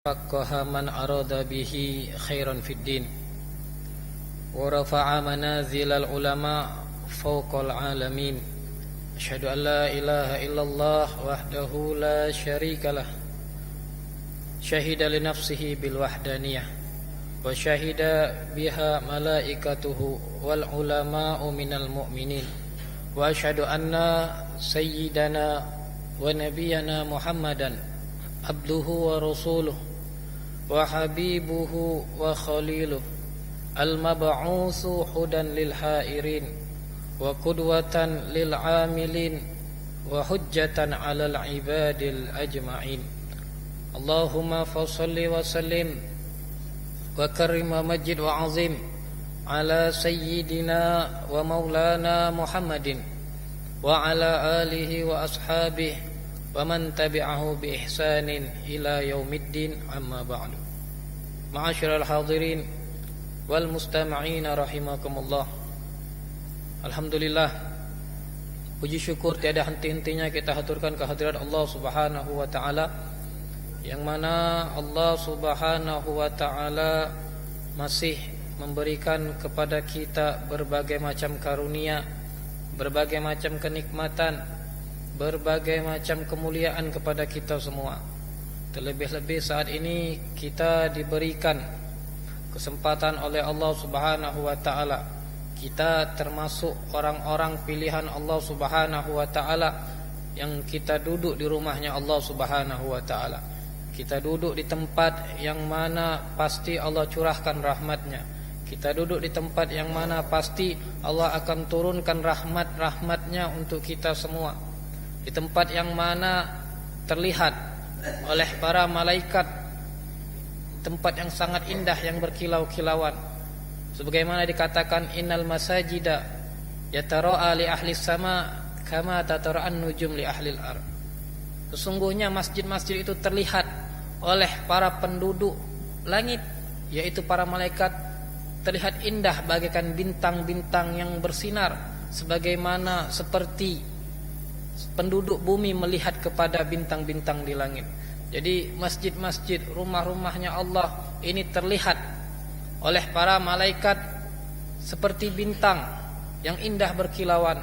فقه من أراد به خيرا في الدين ورفع منازل العلماء فوق العالمين. أشهد أن لا إله إلا الله وحده لا شريك له شهد لنفسه بالوحدانية وشهد بها ملائكته والعلماء من المؤمنين. وأشهد أن سيدنا ونبينا محمدا عبده ورسوله وحبيبه وخليله المبعوث هدى للحائرين وقدوة للعاملين وحجة على العباد الأجمعين. اللهم فصل وسلم وكرم ومجد وعظيم على سيدنا ومولانا محمد وعلى آله وأصحابه ومن تبعه بإحسان إلى يوم الدين. أما بعد. معاشر الحاضرين والمستمعين rahimakumullah. Alhamdulillah, puji syukur tiada henti-hentinya kita haturkan kehadirat Allah Subhanahu wa taala, yang mana Allah Subhanahu wa taala masih memberikan kepada kita berbagai macam karunia, berbagai macam kenikmatan, berbagai macam kemuliaan kepada kita semua. Terlebih-lebih saat ini kita diberikan kesempatan oleh Allah Subhanahu wa taala. Kita termasuk orang-orang pilihan Allah Subhanahu wa taala yang kita duduk di rumahnya Allah Subhanahu wa taala. Kita duduk di tempat yang mana pasti Allah curahkan rahmatnya. Kita duduk di tempat yang mana pasti Allah akan turunkan rahmat-rahmatnya untuk kita semua. Di tempat yang mana terlihat oleh para malaikat, tempat yang sangat indah yang berkilau-kilauan. Sebagaimana dikatakan, innal masajida yatara'a li ahli sama kama tatara'an nujum li ahli al-ard. Sesungguhnya masjid-masjid itu terlihat oleh para penduduk langit, yaitu para malaikat, terlihat indah bagaikan bintang-bintang yang bersinar, sebagaimana seperti penduduk bumi melihat kepada bintang-bintang di langit. Jadi masjid-masjid, rumah-rumahnya Allah ini terlihat oleh para malaikat seperti bintang yang indah berkilauan.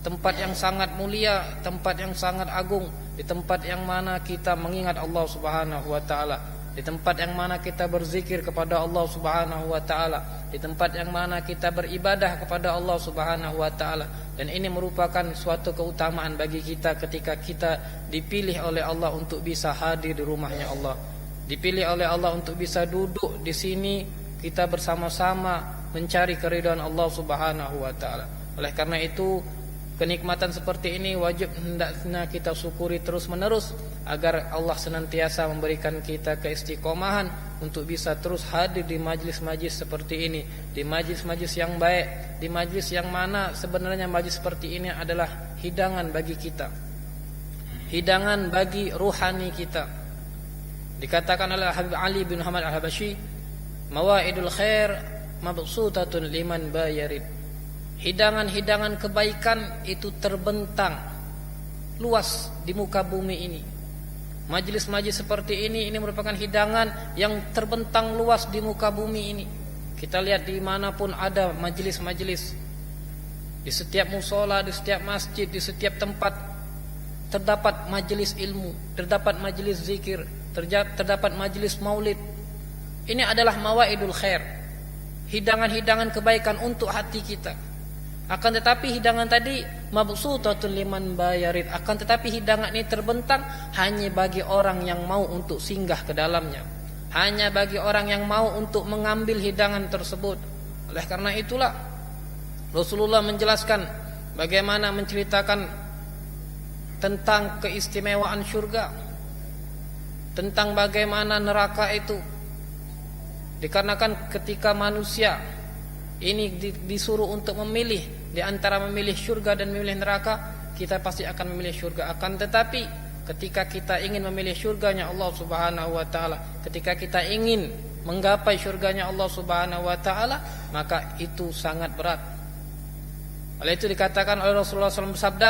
Tempat yang sangat mulia, tempat yang sangat agung, di tempat yang mana kita mengingat Allah Subhanahu wa taala, di tempat yang mana kita berzikir kepada Allah Subhanahu wa taala, di tempat yang mana kita beribadah kepada Allah Subhanahu wa taala. Dan ini merupakan suatu keutamaan bagi kita ketika kita dipilih oleh Allah untuk bisa hadir di rumahnya Allah, dipilih oleh Allah untuk bisa duduk di sini kita bersama-sama mencari keridhaan Allah Subhanahu wa taala. Oleh karena itu, kenikmatan seperti ini wajib hendaknya kita syukuri terus-menerus agar Allah senantiasa memberikan kita keistiqomahan untuk bisa terus hadir di majlis-majlis seperti ini, di majlis-majlis yang baik, di majlis yang mana sebenarnya majlis seperti ini adalah hidangan bagi kita, hidangan bagi ruhani kita. Dikatakan oleh Habib Ali bin Muhammad Al-Habashi, mawaidul khair mabsutatun liman bayarid. Hidangan-hidangan kebaikan itu terbentang luas di muka bumi ini. Majlis-majlis seperti ini merupakan hidangan yang terbentang luas di muka bumi ini. Kita lihat dimanapun ada majlis-majlis, di setiap musola, di setiap masjid, di setiap tempat terdapat majlis ilmu, terdapat majlis zikir, terdapat majlis maulid. Ini adalah mawaidul khair, hidangan-hidangan kebaikan untuk hati kita. Akan tetapi hidangan tadi mabsutatun liman bayarid, akan tetapi hidangan ini terbentang hanya bagi orang yang mau untuk singgah ke dalamnya, hanya bagi orang yang mau untuk mengambil hidangan tersebut. Oleh karena itulah Rasulullah menjelaskan bagaimana menceritakan tentang keistimewaan syurga, tentang bagaimana neraka itu. Dikarenakan ketika manusia ini disuruh untuk memilih di antara memilih syurga dan memilih neraka, kita pasti akan memilih syurga. Akan tetapi ketika kita ingin memilih syurganya Allah Subhanahu wa taala, ketika kita ingin menggapai syurganya Allah Subhanahu wa taala, maka itu sangat berat. Oleh itu dikatakan oleh Rasulullah SAW bersabda,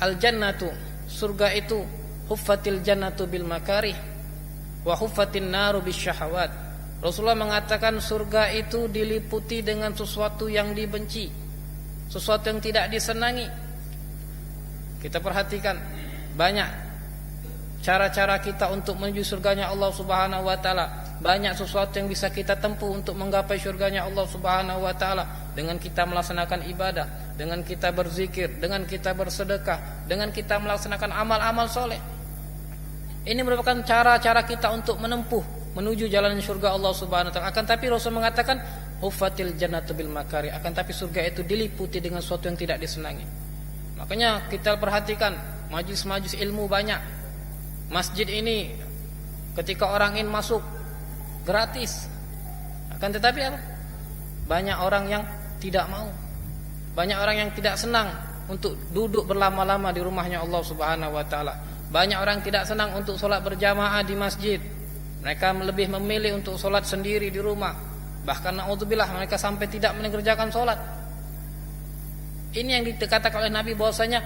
al jannatu, surga itu, huffatil jannatu bil makarih, wa huffatin naru bisyahawat. Rasulullah mengatakan surga itu diliputi dengan sesuatu yang dibenci, sesuatu yang tidak disenangi. Kita perhatikan banyak cara-cara kita untuk menuju surganya Allah Subhanahu wa taala. Banyak sesuatu yang bisa kita tempuh untuk menggapai surganya Allah Subhanahu wa taala, dengan kita melaksanakan ibadah, dengan kita berzikir, dengan kita bersedekah, dengan kita melaksanakan amal-amal soleh. Ini merupakan cara-cara kita untuk menempuh menuju jalan surga Allah Subhanahu wa taala. Akan tapi Rasul mengatakan huffatil jannatu bil makari, akan tapi surga itu diliputi dengan sesuatu yang tidak disenangi. Makanya kita perhatikan majlis-majlis ilmu banyak. Masjid ini ketika orang ingin masuk gratis. Akan tetapi apa? Banyak orang yang tidak mau. Banyak orang yang tidak senang untuk duduk berlama-lama di rumahnya Allah Subhanahu wa taala. Banyak orang tidak senang untuk sholat berjamaah di masjid. Mereka lebih memilih untuk sholat sendiri di rumah. Bahkan naudzubillah mereka sampai tidak mengerjakan sholat. Ini yang dikatakan oleh Nabi bahwasanya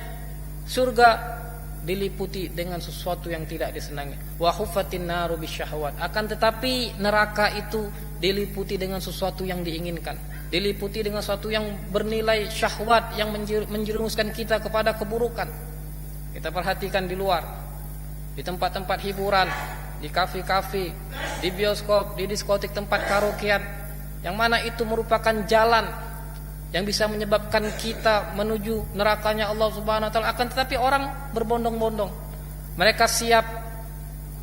surga diliputi dengan sesuatu yang tidak disenangi. Wa huffatin naru bisyahawat. Akan tetapi neraka itu diliputi dengan sesuatu yang diinginkan, diliputi dengan sesuatu yang bernilai syahwat, yang menjerumuskan kita kepada keburukan. Kita perhatikan di luar, di tempat-tempat hiburan, di kafe-kafe, di bioskop, di diskotik, tempat karaokean, yang mana itu merupakan jalan yang bisa menyebabkan kita menuju nerakanya Allah Subhanahu wa taala. Akan tetapi orang berbondong-bondong. Mereka siap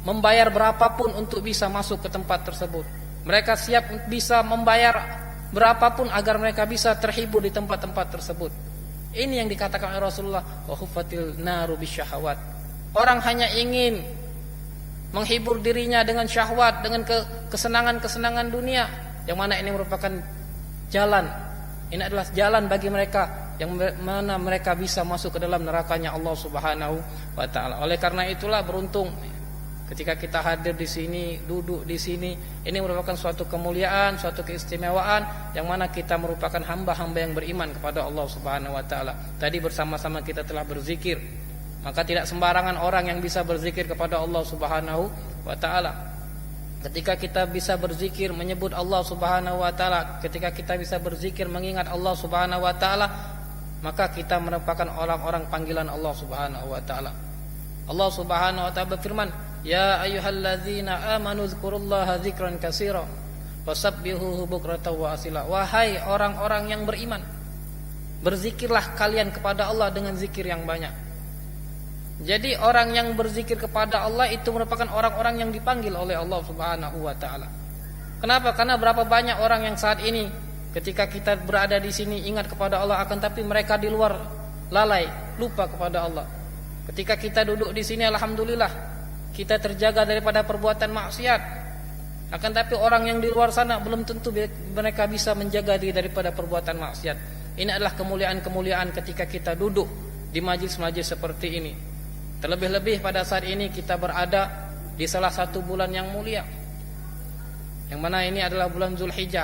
membayar berapapun untuk bisa masuk ke tempat tersebut. Mereka siap bisa membayar berapapun agar mereka bisa terhibur di tempat-tempat tersebut. Ini yang dikatakan oleh Rasulullah, wa huffatil naru bisyahawat. Orang hanya ingin menghibur dirinya dengan syahwat, dengan kesenangan-kesenangan dunia, yang mana ini merupakan jalan. Ini adalah jalan bagi mereka yang mana mereka bisa masuk ke dalam nerakanya Allah Subhanahu wa taala. Oleh karena itulah beruntung ketika kita hadir di sini, duduk di sini. Ini merupakan suatu kemuliaan, suatu keistimewaan yang mana kita merupakan hamba-hamba yang beriman kepada Allah Subhanahu wa taala. Tadi bersama-sama kita telah berzikir. Maka tidak sembarangan orang yang bisa berzikir kepada Allah Subhanahu wa taala. Ketika kita bisa berzikir menyebut Allah Subhanahu wa taala, ketika kita bisa berzikir mengingat Allah Subhanahu wa taala, maka kita merupakan orang-orang panggilan Allah Subhanahu wa taala. Allah Subhanahu wa taala berfirman, "Ya ayyuhalladzina amanu dzkurullaha dzikran katsira wasabbihuhu bukratan wa asila." Wahai orang-orang yang beriman, berzikirlah kalian kepada Allah dengan zikir yang banyak. Jadi orang yang berzikir kepada Allah itu merupakan orang-orang yang dipanggil oleh Allah Subhanahu wa taala. Kenapa? Karena berapa banyak orang yang saat ini ketika kita berada di sini ingat kepada Allah, akan tapi mereka di luar lalai, lupa kepada Allah. Ketika kita duduk di sini alhamdulillah kita terjaga daripada perbuatan maksiat. Akan tapi orang yang di luar sana belum tentu mereka bisa menjaga diri daripada perbuatan maksiat. Ini adalah kemuliaan-kemuliaan ketika kita duduk di majlis-majlis seperti ini. Terlebih-lebih pada saat ini kita berada di salah satu bulan yang mulia, yang mana ini adalah bulan Zulhijjah.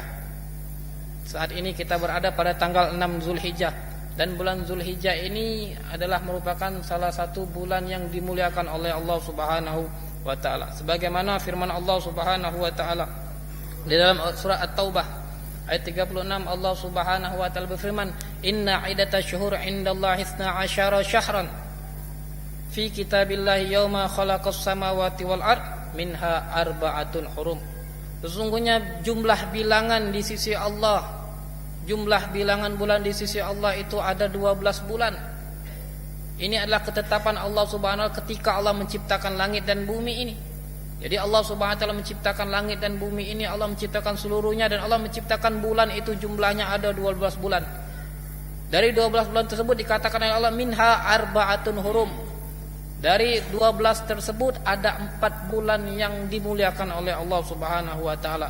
Saat ini kita berada pada tanggal 6 Zulhijjah, dan bulan Zulhijjah ini adalah merupakan salah satu bulan yang dimuliakan oleh Allah Subhanahu wa taala. Sebagaimana firman Allah Subhanahu wa taala di dalam surah At-Taubah ayat 36, Allah Subhanahu wa taala berfirman, "Inna 'iddatasy syuhur 'indallahi 12 syahran fi kitabillahi yauma khalaqas samawati wal ard minha arba'atun hurum." Sesungguhnya jumlah bilangan di sisi Allah, jumlah bilangan bulan di sisi Allah itu ada 12 bulan. Ini adalah ketetapan Allah Subhanahu wa taala ketika Allah menciptakan langit dan bumi ini. Jadi Allah Subhanahu wa taala menciptakan langit dan bumi ini, Allah menciptakan seluruhnya, dan Allah menciptakan bulan itu jumlahnya ada 12 bulan. Dari 12 bulan tersebut dikatakan oleh Allah minha arba'atun hurum. Dari 12 tersebut ada 4 bulan yang dimuliakan oleh Allah Subhanahu wa taala.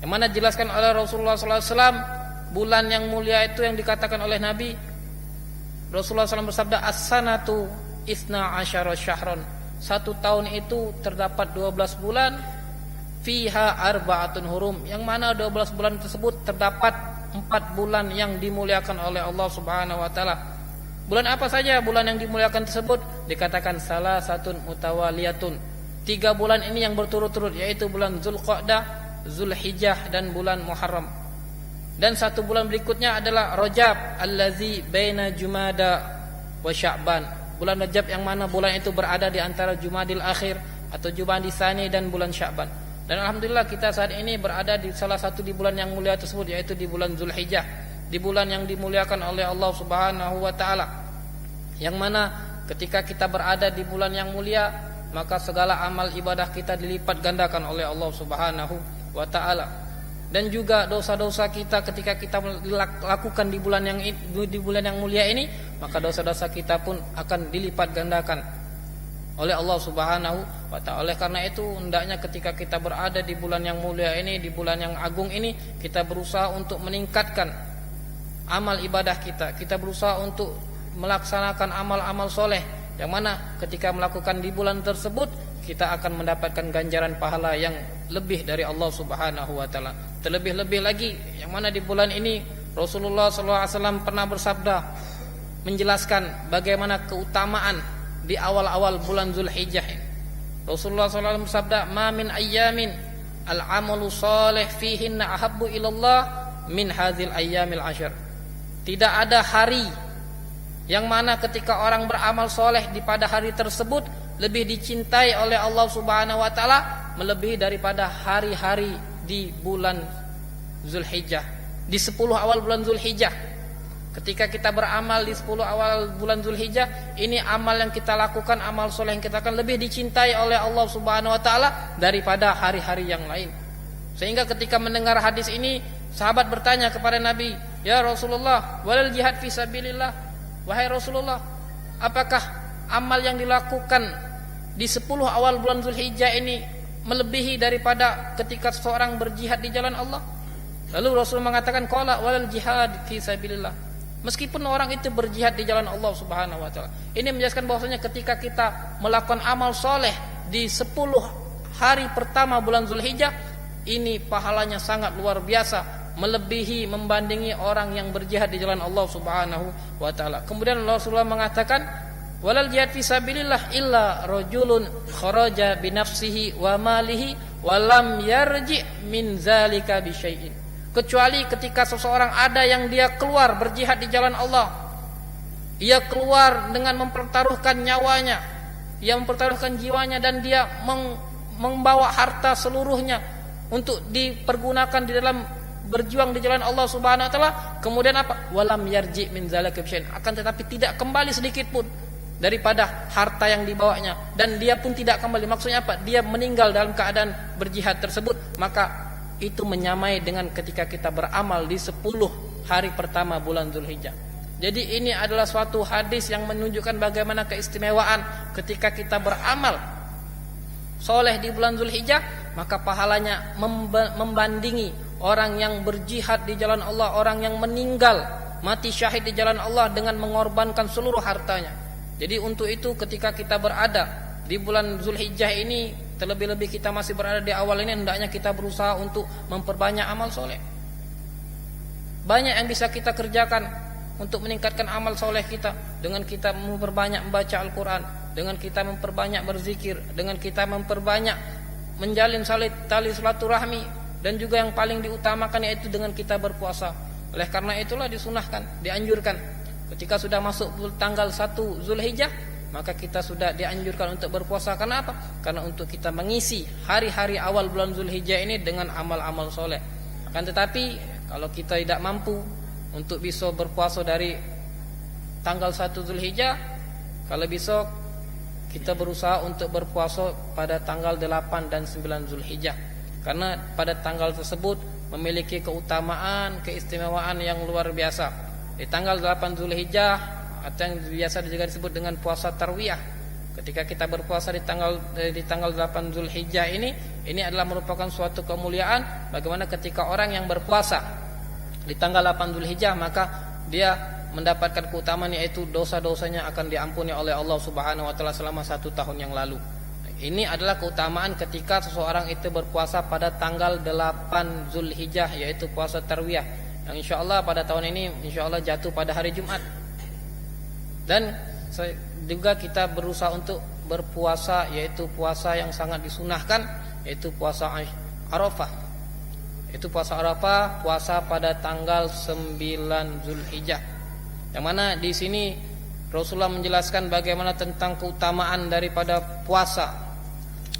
Yang mana dijelaskan oleh Rasulullah sallallahu alaihi wasallam, bulan yang mulia itu yang dikatakan oleh Nabi Rasulullah SAW bersabda, "As-sanatu 12 syahron." Satu tahun itu terdapat 12 bulan, fiha arba'atun hurum, yang mana 12 bulan tersebut terdapat 4 bulan yang dimuliakan oleh Allah Subhanahu wa taala. Bulan apa saja bulan yang dimuliakan tersebut? Dikatakan salah satun mutawaliyatun. 3 bulan ini yang berturut-turut, yaitu bulan Zulqa'dah, Zulhijjah dan bulan Muharram. Dan 1 bulan berikutnya adalah Rajab allazi baina Jumada wa Sya'ban. Bulan Rajab yang mana bulan itu berada di antara Jumadil Akhir atau Jumadil Tsani dan bulan Sya'ban. Dan alhamdulillah kita saat ini berada di salah satu di bulan yang mulia tersebut, yaitu di bulan Zulhijjah, di bulan yang dimuliakan oleh Allah Subhanahu wa taala. Yang mana ketika kita berada di bulan yang mulia, maka segala amal ibadah kita dilipat gandakan oleh Allah Subhanahu wa taala. Dan juga dosa-dosa kita ketika kita lakukan di bulan yang mulia ini, maka dosa-dosa kita pun akan dilipat gandakan oleh Allah Subhanahu wa taala. Oleh karena itu hendaknya ketika kita berada di bulan yang mulia ini, di bulan yang agung ini, kita berusaha untuk meningkatkan amal ibadah kita. Kita berusaha untuk melaksanakan amal-amal soleh, yang mana ketika melakukan di bulan tersebut kita akan mendapatkan ganjaran pahala yang lebih dari Allah Subhanahu wa taala. Terlebih-lebih lagi yang mana di bulan ini Rasulullah SAW pernah bersabda menjelaskan bagaimana keutamaan di awal-awal bulan Zulhijjah. Rasulullah SAW bersabda, "Ma min ayyamin al-amalu salih fihinna ahabbu ilallah min hadzal ayyamil ashr." Tidak ada hari yang mana ketika orang beramal soleh di pada hari tersebut lebih dicintai oleh Allah Subhanahu wa taala melebihi daripada hari-hari di bulan Zulhijjah, di 10 awal bulan Zulhijjah. Ketika kita beramal di 10 awal bulan Zulhijjah, ini amal yang kita lakukan, amal soleh yang kita akan lebih dicintai oleh Allah Subhanahu wa taala daripada hari-hari yang lain. Sehingga ketika mendengar hadis ini, sahabat bertanya kepada Nabi, "Ya Rasulullah, walal jihad fi sabilillah?" Wahai Rasulullah, apakah amal yang dilakukan di 10 awal bulan Zulhijjah ini melebihi daripada ketika seseorang berjihad di jalan Allah? Lalu Rasul mengatakan, qala walal jihad fi sabilillah. Meskipun orang itu berjihad di jalan Allah Subhanahu wa taala. Ini menjelaskan bahwasanya ketika kita melakukan amal soleh di 10 hari pertama bulan Zulhijjah, ini pahalanya sangat luar biasa, melebihi, membandingi orang yang berjihad di jalan Allah Subhanahu wa taala. Kemudian Rasulullah mengatakan, walal jihad fi sabilillah illa rajulun kharaja bi nafsihi wa malihi wa lam yarji min zalika bi syai'in. Kecuali ketika seseorang ada yang dia keluar berjihad di jalan Allah, ia keluar dengan mempertaruhkan nyawanya, ia mempertaruhkan jiwanya, dan dia membawa harta seluruhnya untuk dipergunakan di dalam berjuang di jalan Allah Subhanahu wa taala. Kemudian apa? Walam yarji min zalika bi syai'in. Akan tetapi tidak kembali sedikit pun daripada harta yang dibawanya, dan dia pun tidak kembali. Maksudnya apa? Dia meninggal dalam keadaan berjihad tersebut. Maka itu menyamai dengan ketika kita beramal di 10 hari pertama bulan Zulhijjah. Jadi ini adalah suatu hadis yang menunjukkan bagaimana keistimewaan ketika kita beramal soleh di bulan Zulhijjah, maka pahalanya membandingi orang yang berjihad di jalan Allah, orang yang meninggal mati syahid di jalan Allah dengan mengorbankan seluruh hartanya. Jadi untuk itu ketika kita berada di bulan Zulhijjah ini, terlebih-lebih kita masih berada di awal ini, hendaknya kita berusaha untuk memperbanyak amal soleh. Banyak yang bisa kita kerjakan untuk meningkatkan amal soleh kita, dengan kita memperbanyak membaca Al-Quran, dengan kita memperbanyak berzikir, dengan kita memperbanyak menjalin tali silaturahmi, dan juga yang paling diutamakan yaitu dengan kita berpuasa. Oleh karena itulah disunahkan, dianjurkan ketika sudah masuk tanggal 1 Zulhijjah, maka kita sudah dianjurkan untuk berpuasa. Karena apa? Karena untuk kita mengisi hari-hari awal bulan Zulhijjah ini dengan amal-amal soleh. Akan tetapi kalau kita tidak mampu untuk bisa berpuasa dari tanggal 1 Zulhijjah, kalau besok kita berusaha untuk berpuasa pada tanggal 8 dan 9 Zulhijjah. Karena pada tanggal tersebut memiliki keutamaan, keistimewaan yang luar biasa. Di tanggal 8 Zulhijjah, atau yang biasa juga disebut dengan puasa tarwiyah, ketika kita berpuasa di tanggal 8 Zulhijjah ini adalah merupakan suatu kemuliaan. Bagaimana ketika orang yang berpuasa di tanggal 8 Zulhijjah, maka dia mendapatkan keutamaan, yaitu dosa-dosanya akan diampuni oleh Allah Subhanahu wa taala selama 1 tahun yang lalu. Ini adalah keutamaan ketika seseorang itu berpuasa pada tanggal 8 Zulhijjah, yaitu puasa tarwiyah, yang insyaallah pada tahun ini insyaallah jatuh pada hari Jumat. Dan juga kita berusaha untuk berpuasa, yaitu puasa yang sangat disunahkan, yaitu puasa Arafah. Itu puasa Arafah, puasa pada tanggal 9 Zulhijjah. Yang mana di sini Rasulullah menjelaskan bagaimana tentang keutamaan daripada puasa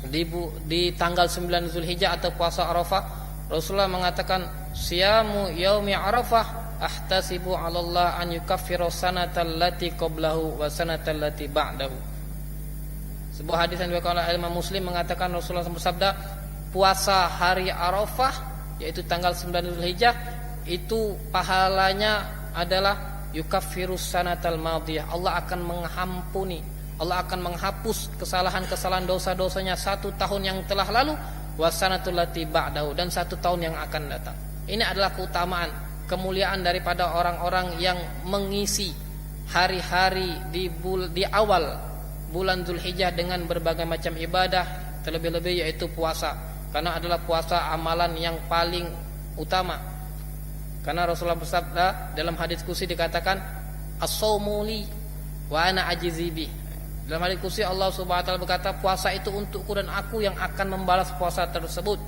di tanggal 9 Zulhijjah atau puasa Arafah. Rasulullah mengatakan, siyamu yaumi Arafah ahtasibu 'ala Allah an yukaffiru sanatal lati qablahu wa sanatal lati ba'dahu. Sebuah hadis yang diriwayatkan oleh Imam Muslim mengatakan Rasulullah bersabda, puasa hari Arafah yaitu tanggal 9 Zulhijjah itu pahalanya adalah yukaffirus sanatal madiyah. Allah akan mengampuni, Allah akan menghapus kesalahan-kesalahan dosa-dosanya 1 tahun yang telah lalu, wasanatul lati ba'dahu, dan 1 tahun yang akan datang. Ini adalah keutamaan, kemuliaan daripada orang-orang yang mengisi hari-hari di awal bulan Zulhijjah dengan berbagai macam ibadah, terlebih-lebih yaitu puasa. Karena adalah puasa amalan yang paling utama. Karena Rasulullah bersabda dalam hadis qudsi dikatakan, as-shaumu li wa ana ajizi bi. Dalam hadis qudsi Allah Subhanahu wa taala berkata, puasa itu untukku dan aku yang akan membalas puasa tersebut.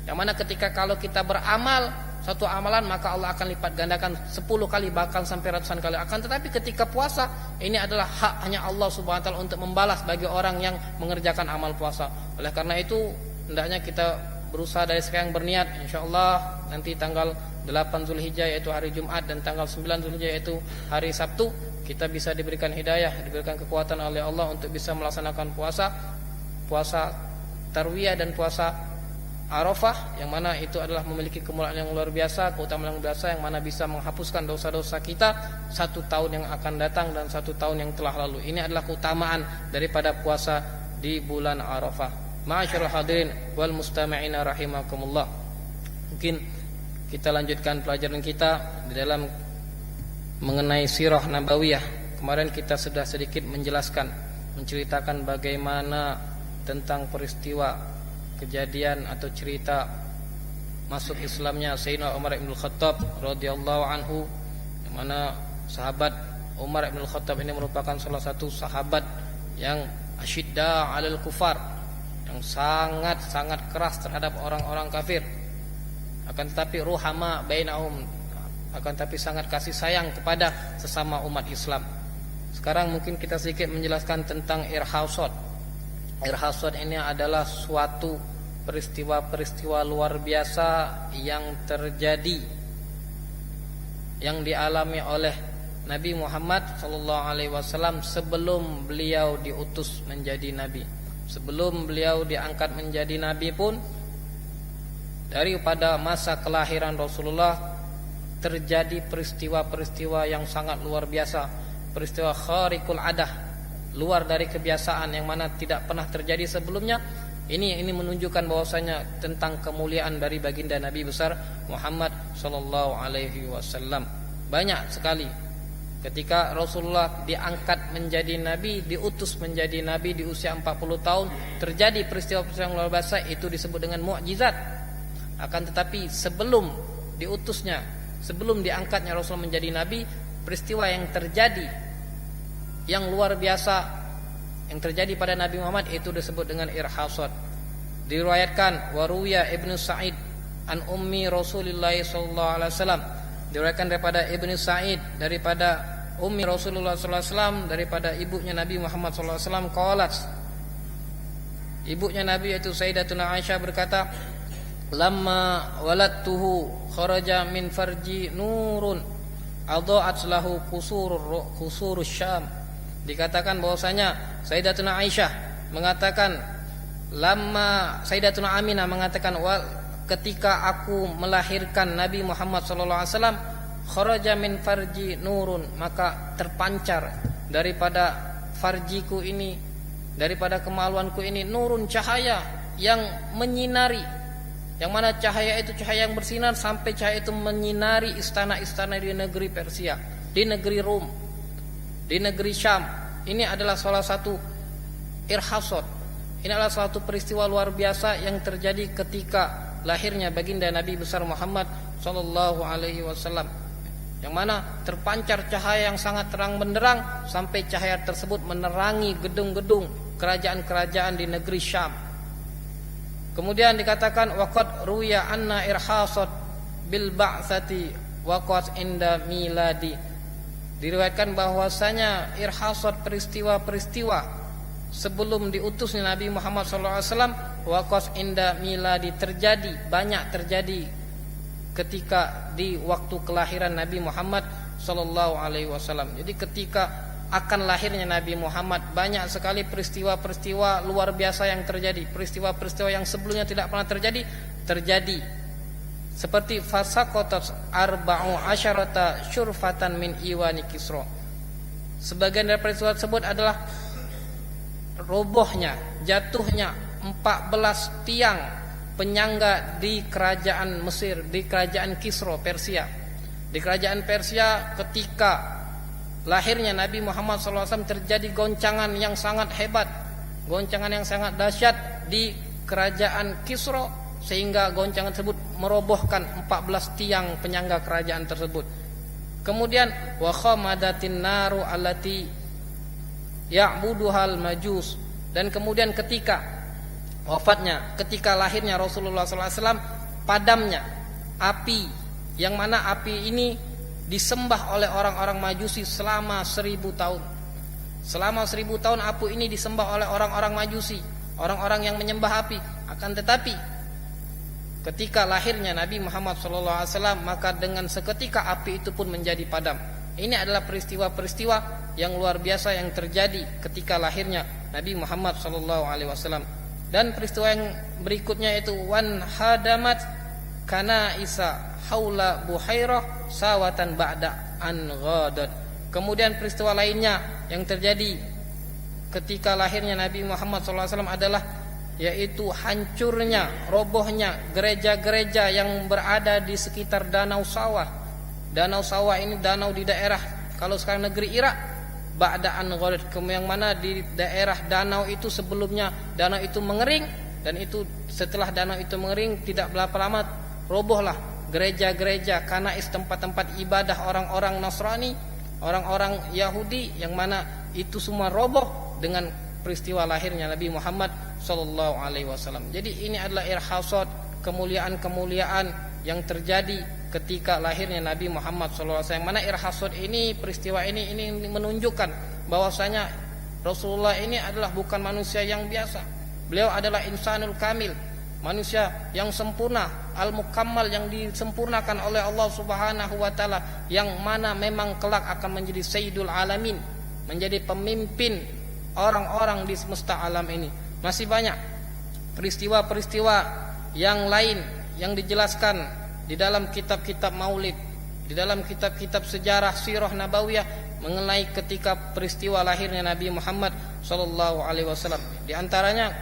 Yang mana ketika kalau kita beramal satu amalan, maka Allah akan lipat gandakan 10 kali, bahkan sampai ratusan kali. Akan tetapi ketika puasa, ini adalah hak hanya Allah Subhanahu wa taala untuk membalas bagi orang yang mengerjakan amal puasa. Oleh karena itu hendaknya kita berusaha dari sekarang berniat, insyaallah nanti tanggal 8 Zulhijjah yaitu hari Jumat dan tanggal 9 Zulhijjah yaitu hari Sabtu, kita bisa diberikan hidayah, diberikan kekuatan oleh Allah untuk bisa melaksanakan puasa tarwiyah dan puasa Arafah, yang mana itu adalah memiliki kemuliaan yang luar biasa, keutamaan yang luar biasa, yang mana bisa menghapuskan dosa-dosa kita 1 tahun yang akan datang dan 1 tahun yang telah lalu. Ini adalah keutamaan daripada puasa di bulan Arafah. Ma'asyiral hadirin wal mustami'ina rahimakumullah. Mungkin kita lanjutkan pelajaran kita di dalam mengenai sirah nabawiyah. Kemarin kita sudah sedikit menceritakan bagaimana tentang peristiwa kejadian atau cerita masuk Islamnya Sayyidina Umar ibn Khattab radhiyallahu anhu, yang mana sahabat Umar ibn Khattab ini merupakan salah satu sahabat yang asyidda 'alal kufar, yang sangat keras terhadap orang-orang kafir. Akan tetapi ruhama bainahum, akan tetapi sangat kasih sayang kepada sesama umat Islam. Sekarang mungkin kita sedikit menjelaskan tentang irhasad. Irhasad ini adalah suatu peristiwa-peristiwa luar biasa yang terjadi, yang dialami oleh Nabi Muhammad SAW sebelum beliau diutus menjadi nabi. Sebelum beliau diangkat menjadi nabi pun, daripada masa kelahiran Rasulullah terjadi peristiwa-peristiwa yang sangat luar biasa, peristiwa khariqul adah, luar dari kebiasaan, yang mana tidak pernah terjadi sebelumnya. Ini menunjukkan bahwasanya tentang kemuliaan dari baginda Nabi besar Muhammad sallallahu alaihi wasallam. Banyak sekali ketika Rasulullah diangkat menjadi nabi, diutus menjadi nabi di usia 40 tahun, terjadi peristiwa-peristiwa yang luar biasa, itu disebut dengan mukjizat. Akan tetapi sebelum diutusnya, sebelum diangkatnya Rasul menjadi nabi, peristiwa yang terjadi yang luar biasa yang terjadi pada Nabi Muhammad itu disebut dengan irhasad. Diriwayatkan waruya Ibnu Sa'id an ummi Rasulullah sallallahu alaihi wasallam, diriwayatkan daripada Ibnu Sa'id daripada ummi Rasulullah sallallahu alaihi wasallam, daripada ibunya Nabi Muhammad sallallahu alaihi wasallam, qalat, ibunya Nabi yaitu Sayyidatuna Aisyah berkata, lamma waladtuhu kharaja min farji nurun adha'at lahu qusurus Syam. Dikatakan bahwasanya Sayyidatuna Aisyah mengatakan, lama Sayyidatuna Aminah mengatakan, ketika aku melahirkan Nabi Muhammad sallallahu alaihi wasallam, kharaja min farji nurun, maka terpancar daripada farjiku ini, daripada kemaluanku ini, nurun, cahaya yang menyinari, yang mana cahaya itu cahaya yang bersinar sampai cahaya itu menyinari istana-istana di negeri Persia, di negeri Rom, di negeri Syam. Ini adalah salah satu irhasad. Ini adalah suatu peristiwa luar biasa yang terjadi ketika lahirnya baginda Nabi besar Muhammad sallallahu alaihi wasallam, yang mana terpancar cahaya yang sangat terang benderang sampai cahaya tersebut menerangi gedung-gedung, kerajaan-kerajaan di negeri Syam. Kemudian dikatakan waqad ruya anna irhasat bil ba'tsati waqat inda miladi. Diriwayatkan bahwasanya irhasat peristiwa-peristiwa sebelum diutusnya Nabi Muhammad SAW waqat inda miladi banyak terjadi ketika di waktu kelahiran Nabi Muhammad SAW. Jadi ketika akan lahirnya Nabi Muhammad banyak sekali peristiwa-peristiwa luar biasa yang terjadi, peristiwa-peristiwa yang sebelumnya tidak pernah terjadi. Seperti fasaqatat arba'u asyarata syurfatan min iwani Kisra. Sebagian dari peristiwa tersebut adalah robohnya, jatuhnya 14 tiang penyangga di kerajaan Mesir, di kerajaan Kisra Persia. Di kerajaan Persia ketika lahirnya Nabi Muhammad SAW terjadi goncangan yang sangat hebat, goncangan yang sangat dahsyat di kerajaan Kisra, sehingga goncangan tersebut merobohkan 14 tiang penyangga kerajaan tersebut. Kemudian wa khamadatin naru allati ya'buduhal majus. Dan kemudian ketika wafatnya, ketika lahirnya Rasulullah SAW, padamnya api, yang mana api ini disembah oleh orang-orang Majusi selama 1000 tahun. Selama 1000 tahun api ini disembah oleh orang-orang Majusi, orang-orang yang menyembah api. Akan tetapi ketika lahirnya Nabi Muhammad SAW, maka dengan seketika api itu pun menjadi padam. Ini adalah peristiwa-peristiwa yang luar biasa yang terjadi ketika lahirnya Nabi Muhammad SAW. Dan peristiwa yang berikutnya itu wan hadamat kana isa haula buhairah sawatan ba'da an ghadat. Kemudian peristiwa lainnya yang terjadi ketika lahirnya Nabi Muhammad SAW adalah yaitu hancurnya, robohnya gereja-gereja yang berada di sekitar Danau Sawah. Danau Sawah ini danau di daerah, kalau sekarang negeri Irak, ba'da'an ghadat, yang mana di daerah danau itu sebelumnya danau itu mengering, dan itu setelah danau itu mengering tidak berapa lama robohlah gereja-gereja, kanais, tempat-tempat ibadah orang-orang Nasrani, orang-orang Yahudi, yang mana itu semua roboh dengan peristiwa lahirnya Nabi Muhammad SAW. Jadi ini adalah irhasat, kemuliaan-kemuliaan yang terjadi ketika lahirnya Nabi Muhammad SAW. Yang mana irhasat ini, peristiwa ini menunjukkan bahwasanya Rasulullah ini adalah bukan manusia yang biasa. Beliau adalah insanul kamil, manusia yang sempurna, al-mukammal, yang disempurnakan oleh Allah Subhanahu wa taala, yang mana memang kelak akan menjadi sayyidul alamin, menjadi pemimpin orang-orang di semesta alam ini. Masih banyak peristiwa-peristiwa yang lain yang dijelaskan di dalam kitab-kitab maulid, di dalam kitab-kitab sejarah sirah nabawiyah mengenai ketika peristiwa lahirnya Nabi Muhammad SAW. Di antaranya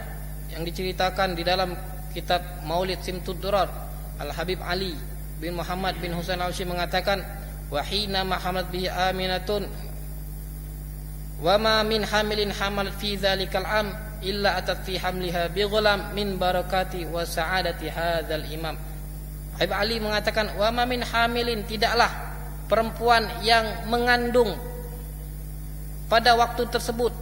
yang diceritakan di dalam kitab Maulid Simtud Durar, Al-Habib Ali bin Muhammad bin Husain Al-Syi mengatakan, wa hina mahamat bihi aminatun wa ma min hamilin hamalat fi dzalikal am illa atat fi hamliha bi ghulam min barakati wa sa'adati hadzal imam. Habib Ali mengatakan, wa ma min hamilin, tidaklah perempuan yang mengandung pada waktu tersebut,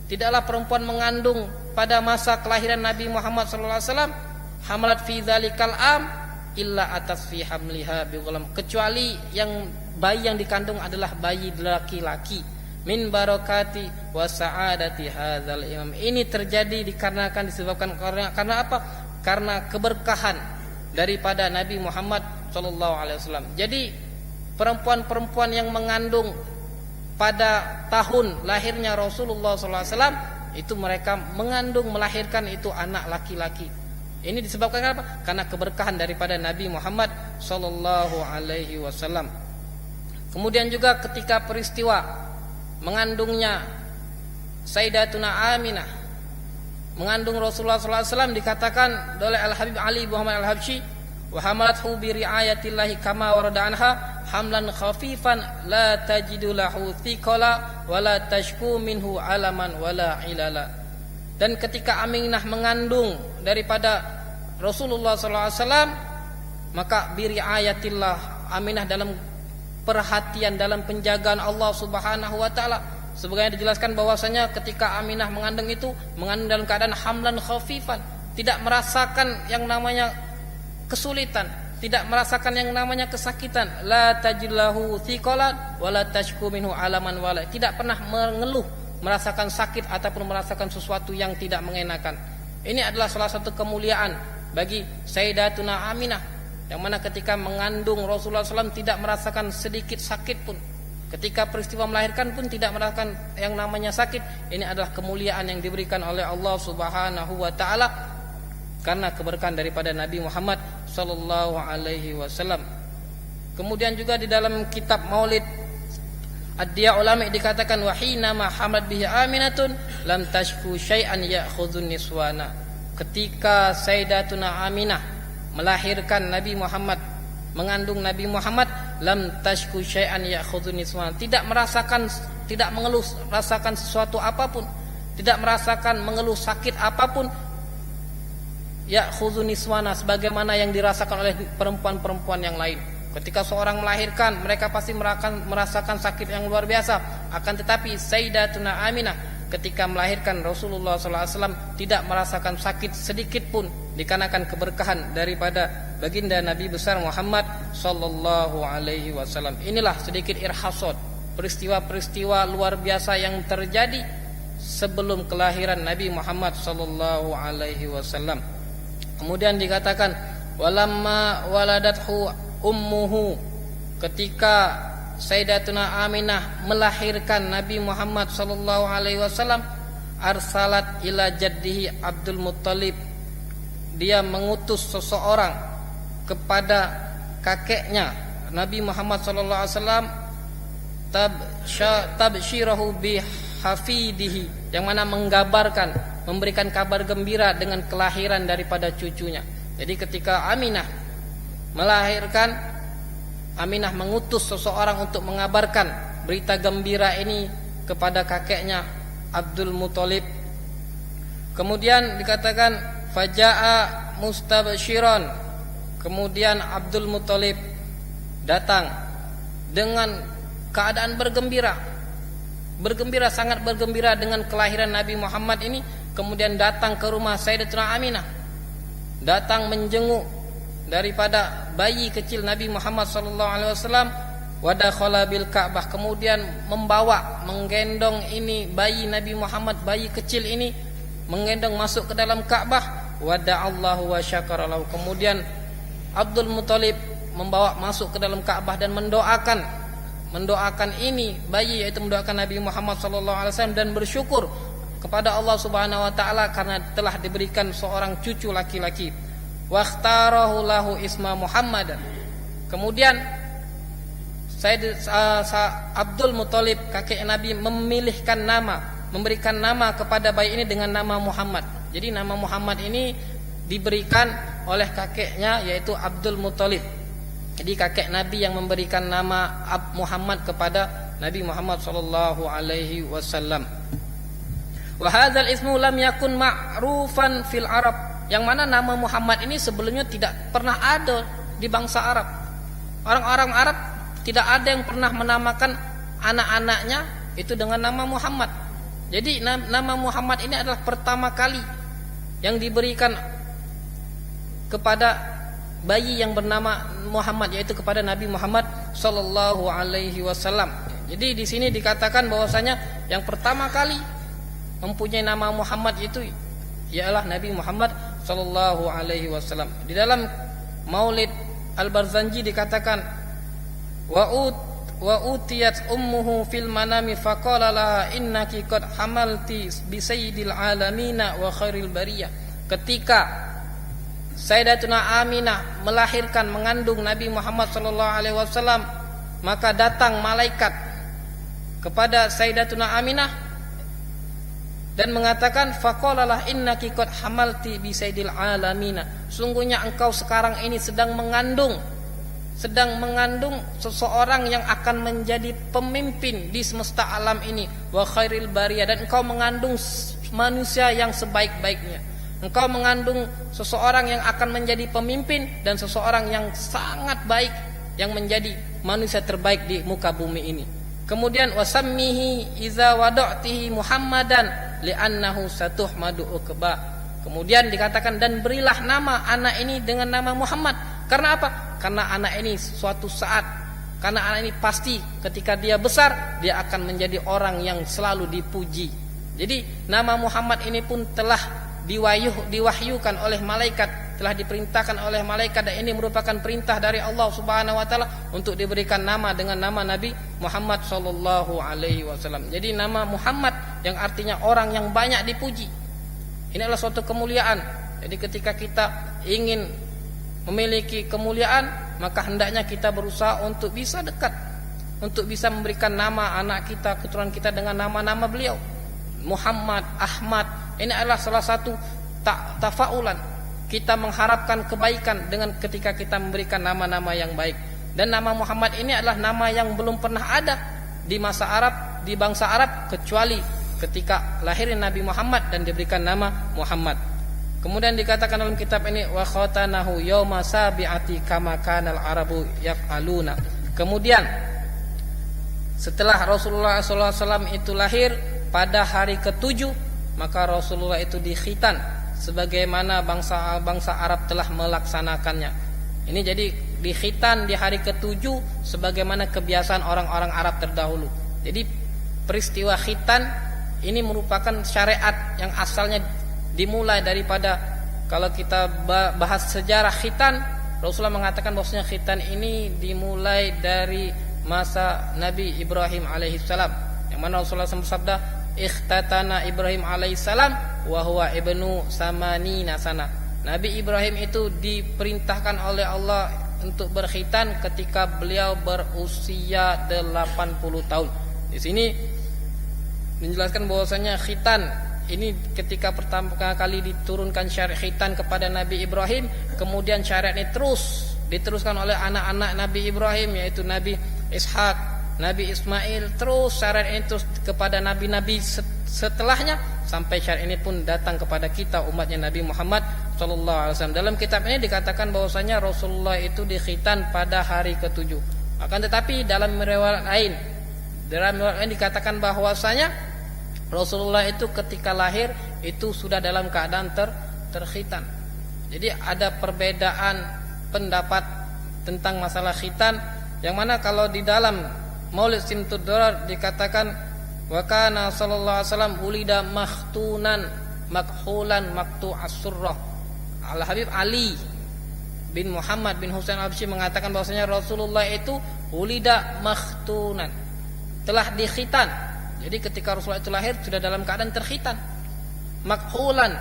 tidaklah perempuan mengandung pada masa kelahiran Nabi Muhammad sallallahu alaihi wasallam, hamalat fi dzalikal am illa atat fi hamliha bi ghulam, kecuali yang bayi yang dikandung adalah bayi laki-laki, min barakati wa sa'adati hadzal imam. Ini terjadi dikarenakan, disebabkan karena apa? Karena keberkahan daripada Nabi Muhammad sallallahu alaihi wasallam. Jadi perempuan-perempuan yang mengandung pada tahun lahirnya Rasulullah sallallahu alaihi wasallam itu mereka mengandung, melahirkan itu anak laki-laki. Ini disebabkan apa? Karena keberkahan daripada Nabi Muhammad sallallahu alaihi wasallam. Kemudian juga ketika peristiwa mengandungnya Sayyidatuna Aminah, mengandung Rasulullah SAW, dikatakan oleh Al-Habib Ali Muhammad Al-Habsyi, wa hamalathu bi riayatillahi kama warada anha hamlan khafifan la tajidu lahu thiqala wa la tashku minhu alaman wala ilala. Dan ketika Aminah mengandung daripada Rasulullah SAW, maka bi riayatillah, Aminah dalam perhatian, dalam penjagaan Allah Subhanahu wa taala, Sebagaimana dijelaskan bahwasanya ketika Aminah mengandung itu mengandung dalam keadaan hamlan khafifan, tidak merasakan yang namanya kesulitan, tidak merasakan yang namanya kesakitan. La tajillahu thiqalan wala tashku minhu alaman wala, tidak pernah mengeluh merasakan sakit ataupun merasakan sesuatu yang tidak mengenakan. Ini adalah salah satu kemuliaan bagi Sayyidatuna Aminah, yang mana ketika mengandung Rasulullah SAW tidak merasakan sedikit sakit pun. Ketika peristiwa melahirkan pun tidak merasakan yang namanya sakit. Ini adalah kemuliaan yang diberikan oleh Allah Subhanahu wa taala karena keberkahan daripada Nabi Muhammad sallallahu alaihi wasallam. Kemudian juga di dalam kitab Maulid Ad-Diya Ulami dikatakan wahina ma hamad bihi Aminatun lam tashku syai'an ya'khudhun niswana. Ketika Sayyidatuna Aminah melahirkan Nabi Muhammad, mengandung Nabi Muhammad, lam tashku syai'an ya'khudhun niswana, tidak merasakan, tidak mengeluh rasakan sesuatu apapun, tidak merasakan mengeluh sakit apapun, ya'khudhun niswana, sebagaimana yang dirasakan oleh perempuan-perempuan yang lain. Ketika seorang melahirkan, mereka pasti merasakan sakit yang luar biasa. Akan tetapi Sayyidatuna Aminah ketika melahirkan Rasulullah SAW tidak merasakan sakit sedikit pun, dikarenakan keberkahan daripada baginda Nabi besar Muhammad sallallahu alaihi wasallam. Inilah sedikit irhasot peristiwa-peristiwa luar biasa yang terjadi sebelum kelahiran Nabi Muhammad sallallahu alaihi wasallam. Kemudian dikatakan walamma waladathu ummuhu, ketika Sayyidatuna Aminah melahirkan Nabi Muhammad sallallahu alaihi wasallam, arsalat ila jaddihi Abdul Muttalib, dia mengutus seseorang kepada kakeknya Nabi Muhammad sallallahu alaihi wasallam, tabsyirahu bi hafidihi, yang mana menggabarkan, memberikan kabar gembira dengan kelahiran daripada cucunya. Jadi ketika Aminah melahirkan, Aminah mengutus seseorang untuk mengabarkan berita gembira ini kepada kakeknya Abdul Muttalib. Kemudian dikatakan faja'a mustabshiran, kemudian Abdul Muttalib datang dengan keadaan bergembira, sangat bergembira dengan kelahiran Nabi Muhammad ini. Kemudian datang ke rumah Sayyidatuna Aminah, datang menjenguk daripada bayi kecil Nabi Muhammad sallallahu alaihi wasallam, wa dakhala bil Ka'bah, kemudian menggendong ini bayi Nabi Muhammad, bayi kecil ini menggendong masuk ke dalam Ka'bah, wa da'allahu wa syakara lahu, kemudian Abdul Muttalib membawa masuk ke dalam Ka'bah dan mendoakan ini bayi, yaitu mendoakan Nabi Muhammad sallallahu alaihi wasallam dan bersyukur kepada Allah Subhanahu wa taala karena telah diberikan seorang cucu laki-laki. Wakhtarahu lahu isma Muhammad. Kemudian Abdul Muttalib kakek Nabi memilihkan nama, memberikan nama kepada bayi ini dengan nama Muhammad. Jadi nama Muhammad ini diberikan oleh kakeknya, yaitu Abdul Muttalib. Jadi kakek Nabi yang memberikan nama Muhammad kepada Nabi Muhammad sallallahu alaihi wasallam. Wa hadzal ismu lam yakun ma'rufan fil Arab, yang mana nama Muhammad ini sebelumnya tidak pernah ada di bangsa Arab. Orang-orang Arab tidak ada yang pernah menamakan anak-anaknya itu dengan nama Muhammad. Jadi nama Muhammad ini adalah pertama kali yang diberikan kepada bayi yang bernama Muhammad, yaitu kepada Nabi Muhammad sallallahu alaihi wasallam. Jadi di sini dikatakan bahwasanya yang pertama kali mempunyai nama Muhammad itu ialah Nabi Muhammad sallallahu alaihi wasallam. Di dalam Maulid Al-Barzanji dikatakan wa utiyat ummuhu fil manami faqala laha innaki qad hamalti bi sayyidil alamin wa khairil bariyah. Ketika Sayyidatuna Aminah melahirkan, mengandung Nabi Muhammad sallallahu alaihi wasallam, maka datang malaikat kepada Sayyidatuna Aminah dan mengatakan faqalalah innaki qad hamalti bi sayyidil alamin, sungguhnya engkau sekarang ini sedang mengandung seseorang yang akan menjadi pemimpin di semesta alam ini, wa khairil bariyah, dan engkau mengandung manusia yang sebaik-baiknya. Engkau mengandung seseorang yang akan menjadi pemimpin dan seseorang yang sangat baik, yang menjadi manusia terbaik di muka bumi ini. Kemudian wasammihi iza wada'tihi Muhammadan li'annahu satuhmadu uqba. Kemudian dikatakan dan berilah nama anak ini dengan nama Muhammad. Karena apa? Karena anak ini suatu saat, karena anak ini pasti ketika dia besar dia akan menjadi orang yang selalu dipuji. Jadi nama Muhammad ini pun telah diwahyukan oleh malaikat, telah diperintahkan oleh malaikat, dan ini merupakan perintah dari Allah Subhanahu wa taala untuk diberikan nama dengan nama Nabi Muhammad sallallahu alaihi wasallam. Jadi nama Muhammad yang artinya orang yang banyak dipuji. Ini adalah suatu kemuliaan. Jadi ketika kita ingin memiliki kemuliaan, maka hendaknya kita berusaha untuk bisa dekat, untuk bisa memberikan nama anak kita, keturunan kita dengan nama-nama beliau. Muhammad, Ahmad, ini adalah salah satu tafaulan. Kita mengharapkan kebaikan dengan ketika kita memberikan nama-nama yang baik. Dan nama Muhammad ini adalah nama yang belum pernah ada di masa Arab, di bangsa Arab, kecuali ketika lahirnya Nabi Muhammad dan diberikan nama Muhammad. Kemudian dikatakan dalam kitab ini wa khatanahu yauma sabi'ati kama kanal arabu yaf'aluna. Kemudian setelah Rasulullah SAW itu lahir pada hari ke-7, maka Rasulullah itu dikhitan sebagaimana bangsa Arab telah melaksanakannya. Ini jadi dikhitan di hari ke-7 sebagaimana kebiasaan orang-orang Arab terdahulu. Jadi peristiwa khitan ini merupakan syariat yang asalnya dimulai daripada, kalau kita bahas sejarah khitan, Rasulullah mengatakan bahwasanya khitan ini dimulai dari masa Nabi Ibrahim alaihissalam, yang mana Rasulullah bersabda ikhtatana Ibrahim alaihissalam wa huwa ibnu samanina sana. Nabi Ibrahim itu diperintahkan oleh Allah untuk berkhitan ketika beliau berusia 80 tahun. Di sini menjelaskan bahwasanya khitan ini ketika pertama kali diturunkan syariat khitan kepada Nabi Ibrahim, kemudian syariat ini terus diteruskan oleh anak-anak Nabi Ibrahim, yaitu Nabi Ishak, Nabi Ismail, terus syariat ini terus kepada nabi-nabi setelahnya, sampai syariat ini pun datang kepada kita umatnya Nabi Muhammad sallallahu alaihi wasallam. Dalam kitab ini dikatakan bahwasanya Rasulullah itu dikhitan pada hari ke-7. Akan tetapi dalam riwayat lain dikatakan bahwasanya Rasulullah itu ketika lahir itu sudah dalam keadaan terkhitan. Jadi ada perbedaan pendapat tentang masalah khitan, yang mana kalau di dalam Maulid Simtud Durar dikatakan wa kana sallallahu alaihi wasallam ulida makhtunan makhulan maktu as-surrah. Al Habib Ali bin Muhammad bin Husain Al-Habsyi mengatakan bahwasanya Rasulullah itu ulida makhtunan, telah dikhitan. Jadi ketika Rasulullah itu lahir sudah dalam keadaan terkhitan. Makhulan,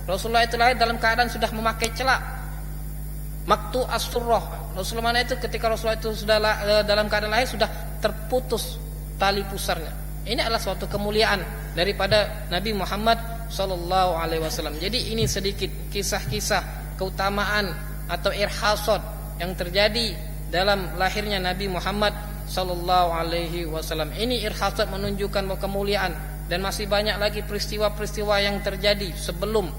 Rasulullah itu lahir dalam keadaan sudah memakai celak. Maktu as-surrah, Rasulullah mana itu ketika Rasulullah itu sudah dalam keadaan lahir sudah terputus tali pusarnya. Ini adalah suatu kemuliaan daripada Nabi Muhammad sallallahu alaihi wasallam. Jadi ini sedikit kisah-kisah keutamaan atau irhasad yang terjadi dalam lahirnya Nabi Muhammad sallallahu alaihi wasallam. Ini irhasad menunjukkan kemuliaan, dan masih banyak lagi peristiwa-peristiwa yang terjadi sebelum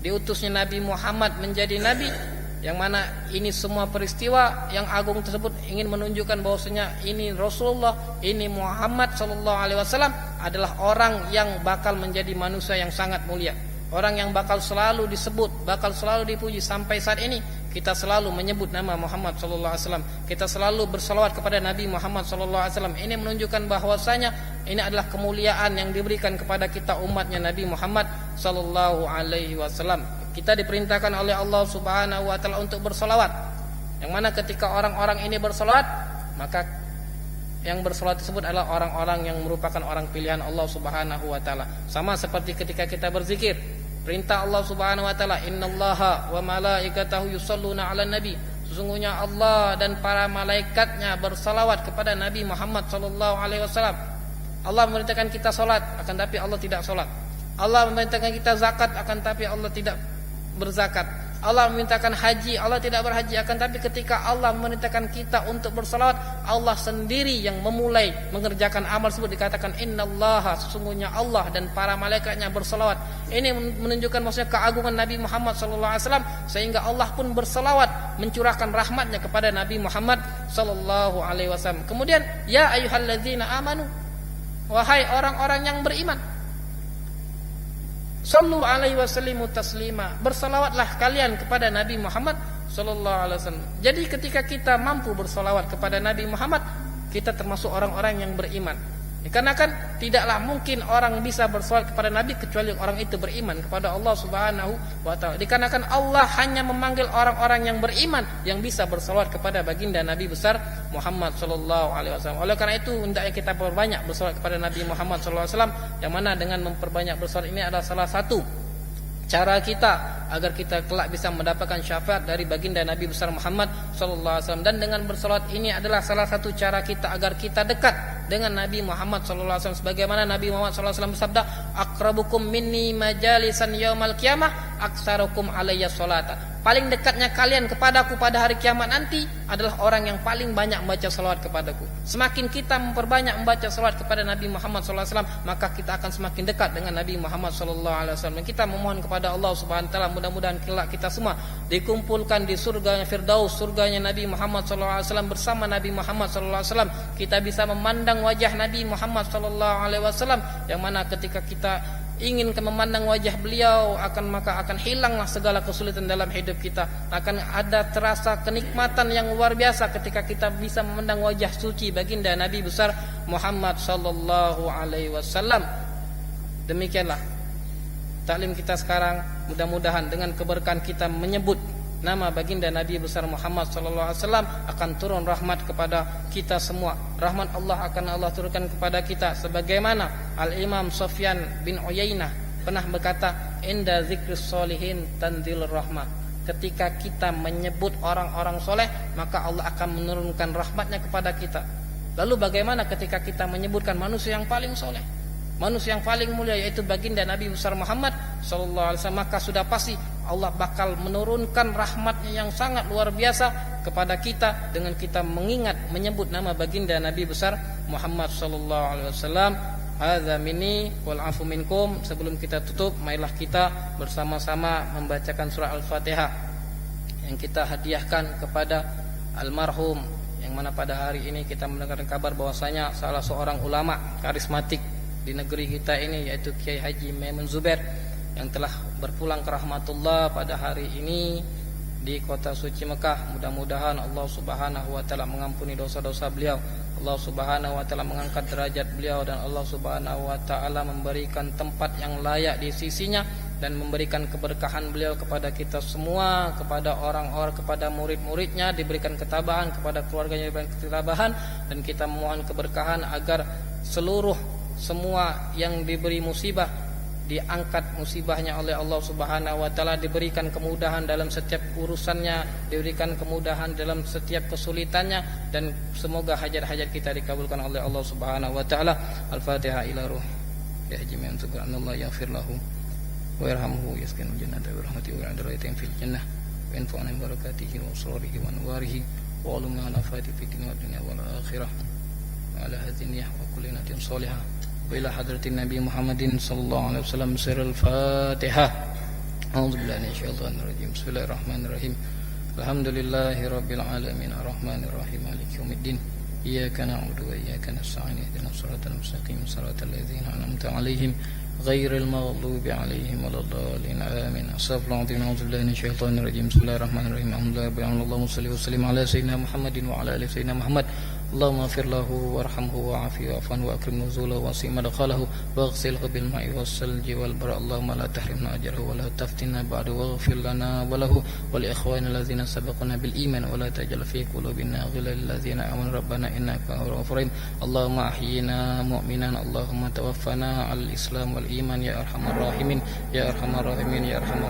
diutusnya Nabi Muhammad menjadi nabi, yang mana ini semua peristiwa yang agung tersebut ingin menunjukkan bahwasanya ini Rasulullah, ini Muhammad sallallahu alaihi wasallam adalah orang yang bakal menjadi manusia yang sangat mulia, orang yang bakal selalu disebut, bakal selalu dipuji. Sampai saat ini kita selalu menyebut nama Muhammad sallallahu alaihi wasallam, kita selalu berselawat kepada Nabi Muhammad sallallahu alaihi wasallam. Ini menunjukkan bahwasanya ini adalah kemuliaan yang diberikan kepada kita umatnya Nabi Muhammad sallallahu alaihi wasallam. Kita diperintahkan oleh Allah Subhanahu wa taala untuk berselawat, yang mana ketika orang-orang ini berselawat, maka yang berselawat tersebut adalah orang-orang yang merupakan orang pilihan Allah Subhanahu wa taala. Sama seperti ketika kita berzikir, perintah Allah Subhanahu wa taala, innallaha wa malaikatahu yusholluna 'alan nabi. Sesungguhnya Allah dan para malaikatnya bersalawat kepada Nabi Muhammad sallallahu alaihi wasallam. Allah memerintahkan kita salat, akan tapi Allah tidak salat. Allah memerintahkan kita zakat, akan tapi Allah tidak berzakat. Allah memerintahkan haji, Allah tidak berhaji. Akan tapi ketika Allah memerintahkan kita untuk bersalawat, Allah sendiri yang memulai mengerjakan amal tersebut. Dikatakan innallaha, sesungguhnya Allah dan para malaikatnya bersalawat. Ini menunjukkan maksudnya keagungan Nabi Muhammad SAW, sehingga Allah pun bersalawat mencurahkan rahmatnya kepada Nabi Muhammad SAW. Kemudian ya ayyuhalladzina amanu, wahai orang-orang yang beriman, sallu alaihi wasallimu taslima, bersalawatlah kalian kepada Nabi Muhammad sallallahu alaihi wasallam. Jadi ketika kita mampu bersalawat kepada Nabi Muhammad, kita termasuk orang-orang yang beriman. Dikarenakan tidaklah mungkin orang bisa bersalawat kepada Nabi kecuali orang itu beriman kepada Allah Subhanahu wa taala. Dikarenakan Allah hanya memanggil orang-orang yang beriman yang bisa bersalawat kepada baginda Nabi besar Muhammad sallallahu alaihi wasallam. Oleh karena itu hendaknya kita perbanyak bersalawat kepada Nabi Muhammad sallallahu alaihi wasallam, yang mana dengan memperbanyak bersalawat ini adalah salah satu cara kita agar kita kelak bisa mendapatkan syafaat dari baginda Nabi besar Muhammad sallallahu alaihi wasallam. Dan dengan bersalawat ini adalah salah satu cara kita agar kita dekat dengan Nabi Muhammad sallallahu alaihi wasallam, sebagaimana Nabi Muhammad sallallahu alaihi wasallam bersabda, "Aqrabukum minni majalisan yaumal qiyamah aktsarukum alayya sholata." Paling dekatnya kalian kepadaku pada hari kiamat nanti adalah orang yang paling banyak membaca salawat kepadaku. Semakin kita memperbanyak membaca salawat kepada Nabi Muhammad sallallahu alaihi wasallam, maka kita akan semakin dekat dengan Nabi Muhammad sallallahu alaihi wasallam. Kita memohon kepada Allah Subhanahu wa taala, mudah-mudahan kelak kita semua dikumpulkan di surganya Firdaus, surganya Nabi Muhammad sallallahu alaihi wasallam bersama Nabi Muhammad sallallahu alaihi wasallam. Kita bisa memandang wajah Nabi Muhammad sallallahu alaihi wasallam, yang mana ketika kita ingin memandang wajah beliau maka akan hilanglah segala kesulitan dalam hidup kita. Akan ada terasa kenikmatan yang luar biasa ketika kita bisa memandang wajah suci baginda Nabi besar Muhammad sallallahu alaihi wasallam. Demikianlah taklim kita sekarang. Mudah-mudahan dengan keberkahan kita menyebut nama baginda Nabi besar Muhammad sallallahu alaihi wasallam akan turun rahmat kepada kita semua. Rahmat Allah akan Allah turunkan kepada kita, sebagaimana Al-Imam Sufyan bin Uyainah pernah berkata, "Inda dzikris sholihin tanzilur rahmah." Ketika kita menyebut orang-orang soleh, maka Allah akan menurunkan rahmatnya kepada kita. Lalu bagaimana ketika kita menyebutkan manusia yang paling soleh, manusia yang paling mulia, yaitu baginda Nabi besar Muhammad sallallahu alaihi wasallam, maka sudah pasti Allah bakal menurunkan rahmatnya yang sangat luar biasa kepada kita dengan kita mengingat menyebut nama baginda Nabi besar Muhammad sallallahu alaihi wasallam. Hadza minni wal afu minkum. Sebelum kita tutup, marilah kita bersama-sama membacakan surah Al-Fatihah yang kita hadiahkan kepada almarhum, yang mana pada hari ini kita mendengar kabar bahwasanya salah seorang ulama karismatik di negeri kita ini, yaitu Kiai Haji Maimun Zubair, yang telah berpulang ke rahmatullah pada hari ini di kota suci Mekah. Mudah-mudahan Allah Subhanahu wa taala mengampuni dosa-dosa beliau, Allah Subhanahu wa taala mengangkat derajat beliau, dan Allah Subhanahu wa taala memberikan tempat yang layak di sisinya, dan memberikan keberkahan beliau kepada kita semua, kepada orang-orang, kepada murid-muridnya diberikan ketabahan, kepada keluarganya diberikan ketabahan, dan kita memohon keberkahan agar semua yang diberi musibah diangkat musibahnya oleh Allah Subhanahu wa taala, diberikan kemudahan dalam setiap urusannya, diberikan kemudahan dalam setiap kesulitannya, dan semoga hajat-hajat kita dikabulkan oleh Allah Subhanahu wa taala. Al-Fatihah ila ruh ya Haji Maimun Zubair, Allah yaghfir lahu wa yarhamhu yaskinu jannata bi rahmatihi wa adraitin fil jannah wa yanfa'una bi barakatihi wa asrarihi wa anwarihi wa ulumna nafati fid dunya wal akhirah wa ala hadhihi wa kulli natin salihah ila hadratin Nabi Muhammadin sallallahu alaihi wasallam. Surah Al-Fatihah. A'udzubillahi minasyaitonir rajim. Bismillahirrahmanirrahim. Alhamdulillahirabbil alamin arrahmanir rahim maliki yaumiddin. Iyyaka na'budu wa iyyaka nasta'in. Ihdinas siratal mustaqim. Siratal ladzina an'amta 'alaihim ghairil maghdubi 'alaihim waladdallin. Amin. Astaghfirullahaladzim. A'udzubillahi minasyaitonir rajim. Bismillahirrahmanirrahim. Alhamdulillahirabbil alamin sallim ala sayyidina Muhammadin wa ala ali sayyidina Muhammad. Allahumma fir lahu warhamhu wa'afi wa'afan wa akrim nuzulahu wa si madkhalahu waghsilhu bil ma'i was salji wal bara. Allahumma la tahrimna ajrahu wa la taftinna ba'du waghfir lana wa lahu wa li ikhwanina allazina sabaquna bil iman wa la taj'al fi qulubina ghillan lil ladzina amanu rabbana innaka ghafurur rahim. Allahumma ahyina mu'minan, Allahumma tawaffana al islam wal iman ya arhamar rahimin ya arhamar rahimin ya arhamar